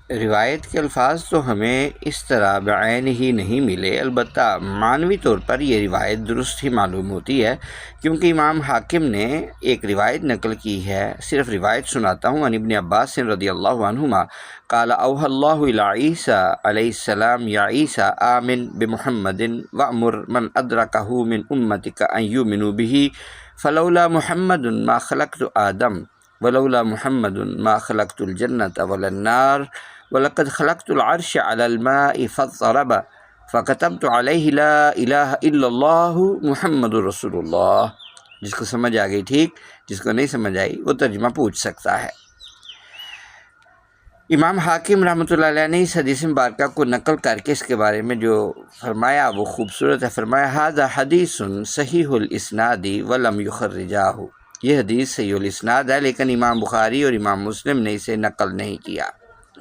روایت کے الفاظ تو ہمیں اس طرح بعین ہی نہیں ملے، البتہ معنوی طور پر یہ روایت درست ہی معلوم ہوتی ہے، کیونکہ امام حاکم نے ایک روایت نقل کی ہے۔ صرف روایت سناتا ہوں۔ عن ابن عباس رضی اللہ عنہما قال اوحى اللہ الی عیسیٰ علیہ السلام یا عیسیٰ آمن بمحمد وامر من ادرکہ من امتک ان یؤمنوا به فلولا محمد ما خلقت آدم ولولا محمد ما خلقت الجنة ولا النار وَلَقَدْ خَلَقْتُ الْعَرْشَ عَلَى الْمَاءِ فَاضْطَرَبَ فَكَتَبْتُ عَلَيْهِ لَا إِلَهَ إِلَّا اللَّهُ مُحَمَّدٌ رَسُولُ اللَّهِ۔ جس کو سمجھ آ گئی ٹھیک، جس کو نہیں سمجھ آئی وہ ترجمہ پوچھ سکتا ہے۔ امام حاکم رحمۃ اللہ علیہ نے اس حدیث مبارکہ کو نقل کر کے اس کے بارے میں جو فرمایا وہ خوبصورت ہے۔ فرمایا ھذا حدیث صحیح الاسناد ولم یخرجاہ، یہ حدیث صحیح الاسناد ہے لیکن امام بخاری اور امام مسلم نے اسے نقل نہیں کیا۔